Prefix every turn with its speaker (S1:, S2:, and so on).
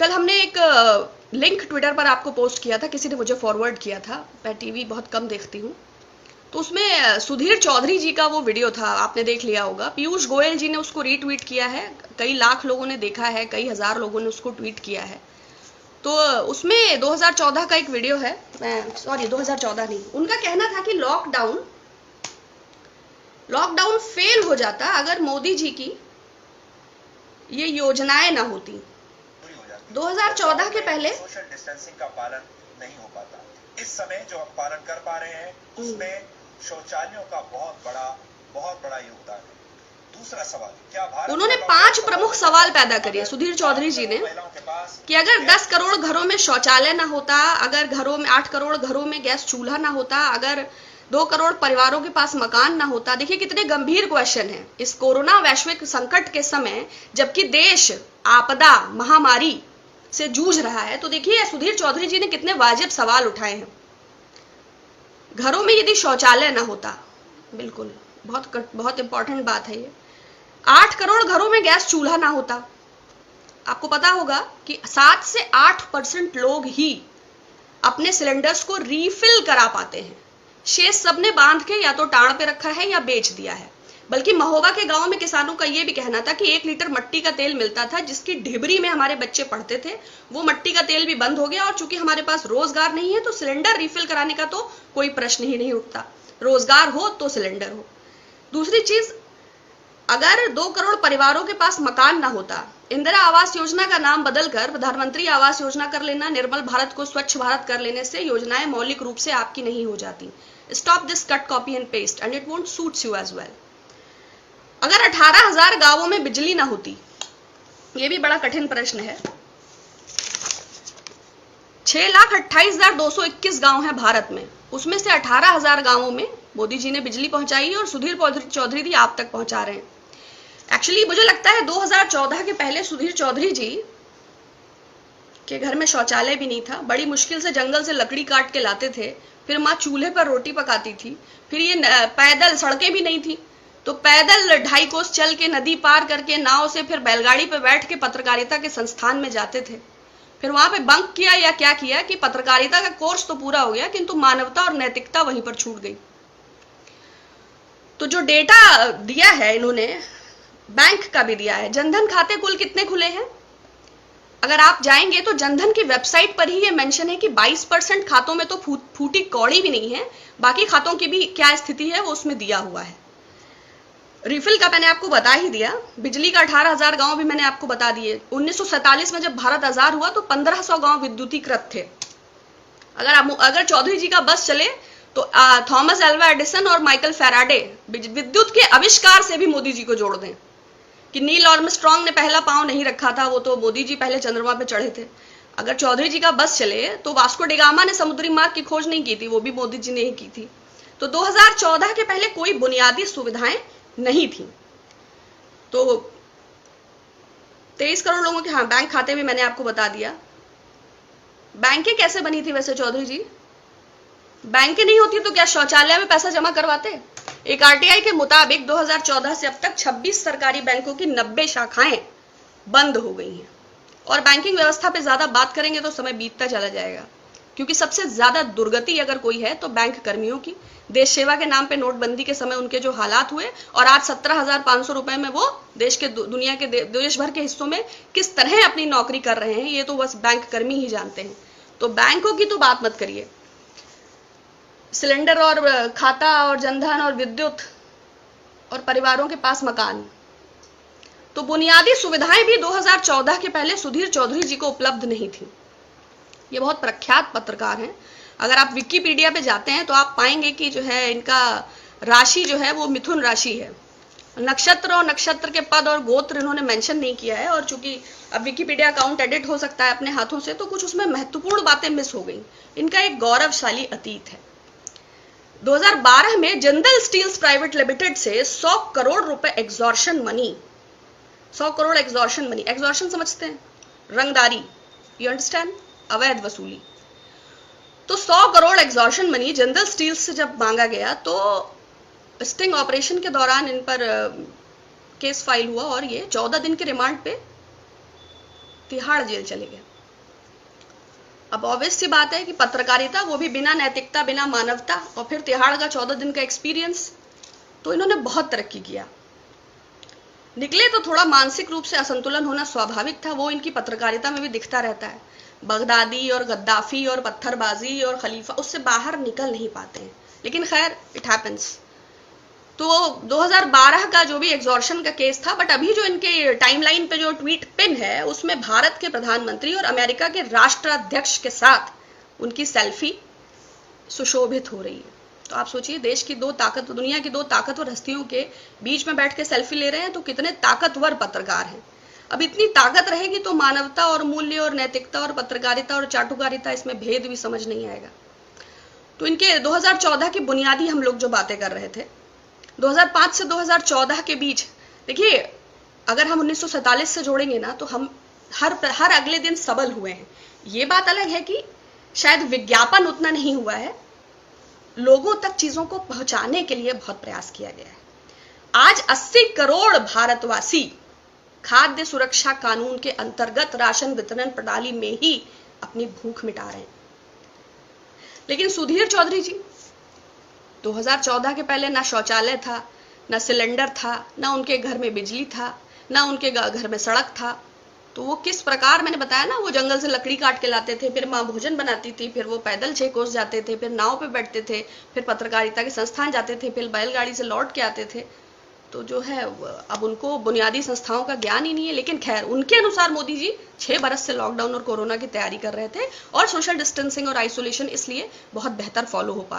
S1: कल हमने एक लिंक ट्विटर पर आपको पोस्ट किया था, किसी ने मुझे फॉरवर्ड किया था। मैं टीवी बहुत कम देखती हूँ, तो उसमें सुधीर चौधरी जी का वो वीडियो था, आपने देख लिया होगा। पीयूष गोयल जी ने उसको रीट्वीट किया है, कई लाख लोगों ने देखा है, कई हजार लोगों ने उसको ट्वीट किया है। तो उसमें 2014 का एक वीडियो है, सॉरी 2014 नहीं, उनका कहना था कि लॉकडाउन फेल हो जाता अगर मोदी जी की ये योजनाएं ना होती। 2014 के पहले
S2: सोशल डिस्टेंसिंग का पालन नहीं हो पाता। इस समय जो हम पालन कर पा रहे हैं उसमें शौचालयों का बहुत बड़ा योगदान है। दूसरा सवाल, क्या भारत,
S1: उन्होंने 5 प्रमुख सवाल पैदा करे सुधीर चौधरी जी ने, कि अगर 10 करोड़ घरों में शौचालय ना होता, अगर घरों में 8 करोड़ घरों में गैस चूल्हा ना होता, अगर 2 करोड़ परिवारों के पास मकान ना होता। देखिए कितने गंभीर क्वेश्चन है इस कोरोना वैश्विक संकट के समय, जबकि देश आपदा महामारी से जूझ रहा है। तो देखिए सुधीर चौधरी जी ने कितने वाजिब सवाल उठाए हैं। घरों में यदि शौचालय ना होता, बिल्कुल बहुत इंपॉर्टेंट बात है ये। 8 करोड़ घरों में गैस चूल्हा ना होता। आपको पता होगा कि 7 से 8% लोग ही अपने सिलेंडर्स को रीफिल करा पाते हैं। शेष सबने बांध के या तो टाड़ पे रखा है या बेच दिया है। बल्कि महोबा के गांव में किसानों का यह भी कहना था कि 1 लीटर मट्टी का तेल मिलता था, जिसकी ढिबरी में हमारे बच्चे पढ़ते थे। वो मट्टी का तेल भी बंद हो गया, और चूंकि हमारे पास रोजगार नहीं है तो सिलेंडर रिफिल कराने का तो कोई प्रश्न ही नहीं उठता। रोजगार हो तो सिलेंडर हो। दूसरी चीज, अगर 2 करोड़ परिवारों के पास मकान ना होता, इंदिरा आवास योजना का नाम बदलकर प्रधानमंत्री आवास योजना कर लेना, निर्मल भारत को स्वच्छ भारत कर लेने से योजनाएं मौलिक रूप से आपकी नहीं हो जाती। Stop this cut, copy and paste and it won't suits you as well. अगर 18,000 गांवों में बिजली ना होती, यह भी बड़ा कठिन प्रश्न है। 6,28,221 गांव हैं भारत में, उसमें से 18,000 गांवों में मोदी जी ने बिजली पहुंचाई और सुधीर चौधरी जी आप तक पहुंचा रहे हैं। एक्चुअली मुझे लगता है 2014 के पहले सुधीर चौधरी जी के घर में शौचालय भी नहीं था। बड़ी मुश्किल से जंगल से लकड़ी काट के लाते थे, फिर माँ चूल्हे पर रोटी पकाती थी। फिर ये पैदल, सड़कें भी नहीं थी, तो पैदल 2.5 कोस चल के, नदी पार करके, नाव से, फिर बैलगाड़ी पे बैठ के पत्रकारिता के संस्थान में जाते थे। फिर वहां पे बंक किया या क्या किया कि पत्रकारिता का कोर्स तो पूरा हो गया, किंतु मानवता और नैतिकता वहीं पर छूट गई। तो जो डेटा दिया है इन्होंने, बैंक का भी दिया है। जनधन खाते कुल कितने खुले हैं? अगर आप जाएंगे तो जनधन की वेबसाइट पर ही ये मेंशन है कि 22% खातों में तो फूटी कौड़ी भी नहीं है, बाकी खातों की भी क्या स्थिति है वो उसमें दिया हुआ है। रिफिल का मैंने आपको बता ही दिया। बिजली का 18,000 गांव भी मैंने आपको बता दिए। 1947 में जब भारत आजाद हुआ तो 1500 गांव विद्युतीकृत थे। अगर चौधरी जी का बस चले तो थॉमस एल्वा एडिसन और माइकल फैराडे विद्युत के आविष्कार से भी मोदी जी को जोड़ दें कि नील आर्मस्ट्रांग ने पहला पांव नहीं रखा था, वो तो मोदी जी पहले चंद्रमा पे चढ़े थे। अगर चौधरी जी का बस चले तो वास्को डिगामा ने समुद्री मार्ग की खोज नहीं की थी, वो भी मोदी जी ने ही की थी। तो 2014 के पहले कोई बुनियादी सुविधाएं नहीं थी। तो 23 करोड़ लोगों के, हाँ, बैंक खाते भी मैंने आपको बता दिया। बैंकें कैसे बनी थी वैसे चौधरी जी? बैंकें नहीं होती तो क्या शौचालय में पैसा जमा करवाते? एक आरटीआई के मुताबिक 2014 से अब तक 26 सरकारी बैंकों की 90 शाखाएं बंद हो गई हैं। और बैंकिंग व्यवस्था पे ज्यादा बात करेंगे तो समय बीतता चला जाएगा, क्योंकि सबसे ज्यादा दुर्गति अगर कोई है तो बैंक कर्मियों की। देश सेवा के नाम पे नोटबंदी के समय उनके जो हालात हुए, और आज 17,500 रुपए में वो देश के, दुनिया के देश भर के हिस्सों में किस तरह अपनी नौकरी कर रहे हैं, ये तो बस बैंक कर्मी ही जानते हैं। तो बैंकों की तो बात मत करिए। सिलेंडर और खाता और जनधन और विद्युत और परिवारों के पास मकान, तो बुनियादी सुविधाएं भी 2014 के पहले सुधीर चौधरी जी को उपलब्ध नहीं थी। ये बहुत प्रख्यात पत्रकार हैं। अगर आप विकिपीडिया पे जाते हैं तो आप पाएंगे कि जो है इनका राशि जो है वो मिथुन राशि है। नक्षत्र और नक्षत्र के पद और गोत्र इन्होंने मेंशन नहीं किया है, और चूंकि अब विकिपीडिया अकाउंट एडिट हो सकता है अपने हाथों से, तो कुछ उसमें महत्वपूर्ण बातें मिस हो गई। इनका एक गौरवशाली अतीत है। 2012 में जिंदल स्टील्स प्राइवेट लिमिटेड से 100 करोड़ रुपए extortion money, 100 crore extortion money, extortion समझते हैं? रंगदारी, यू अंडरस्टैंड? अवैध वसूली। तो 100 crore extortion money Jindal steels से जब मांगा गया तो स्टिंग ऑपरेशन के दौरान इन पर केस फाइल हुआ, और ये 14 दिन के रिमांड पे तिहाड़ जेल चले गए। अब ऑब्वियस सी बात है कि पत्रकारिता, वो भी बिना नैतिकता, बिना मानवता, और फिर तिहाड़ का 14 दिन का एक्सपीरियंस, तो इन्होंने बहुत तरक्की किया। निकले तो थोड़ा मानसिक रूप से असंतुलन होना स्वाभाविक था, वो इनकी पत्रकारिता में भी दिखता रहता है। बगदादी और गद्दाफी और पत्थरबाजी और खलीफा, उससे बाहर निकल नहीं पाते हैं, लेकिन खैर इट हैपेंस। तो 2012 का जो भी एग्जॉर्शन का केस था, बट अभी जो इनके टाइमलाइन पे जो ट्वीट पिन है, उसमें भारत के प्रधानमंत्री और अमेरिका के राष्ट्राध्यक्ष के साथ उनकी सेल्फी सुशोभित हो रही है। तो आप सोचिए, देश की दुनिया की दो ताकतवर हस्तियों के बीच में बैठ के सेल्फी ले रहे हैं, तो कितने ताकतवर पत्रकार हैं। अब इतनी ताकत रहेगी तो मानवता और मूल्य और नैतिकता और पत्रकारिता और चाटुकारिता, इसमें भेद भी समझ नहीं आएगा। तो इनके 2014 की बुनियादी हम लोग जो बातें कर रहे थे, 2005 से 2014 के बीच, देखिए अगर हम 1947 से जोड़ेंगे ना, तो हम हर अगले दिन सबल हुए हैं। ये बात अलग है कि शायद विज्ञापन उतना नहीं हुआ है, लोगों तक चीजों को पहुंचाने के लिए बहुत प्रयास किया गया है। आज 80 करोड़ भारतवासी खाद्य सुरक्षा कानून के अंतर्गत राशन वितरण प्रणाली में ही अपनी भूख मिटा रहे हैं। लेकिन सुधीर चौधरी जी, 2014 के पहले ना शौचालय था, ना सिलेंडर था, ना उनके घर में बिजली था, ना उनके घर में सड़क था। तो वो किस प्रकार, मैंने बताया ना, वो जंगल से लकड़ी काट के लाते थे, फिर माँ भोजन बनाती थी, फिर वो पैदल 6 कोस जाते थे, फिर नाव पे बैठते थे, फिर पत्रकारिता के संस्थान जाते थे, फिर बैलगाड़ी से लौट के आते थे। तो जो है, अब उनको बुनियादी संस्थाओं का ज्ञान ही नहीं है। लेकिन खैर, उनके अनुसार मोदी जी 6 बरस से लॉकडाउन और कोरोना की तैयारी कर रहे थे, और सोशल डिस्टेंसिंग और आइसोलेशन इसलिए बहुत बेहतर फॉलो हो पा रहा है।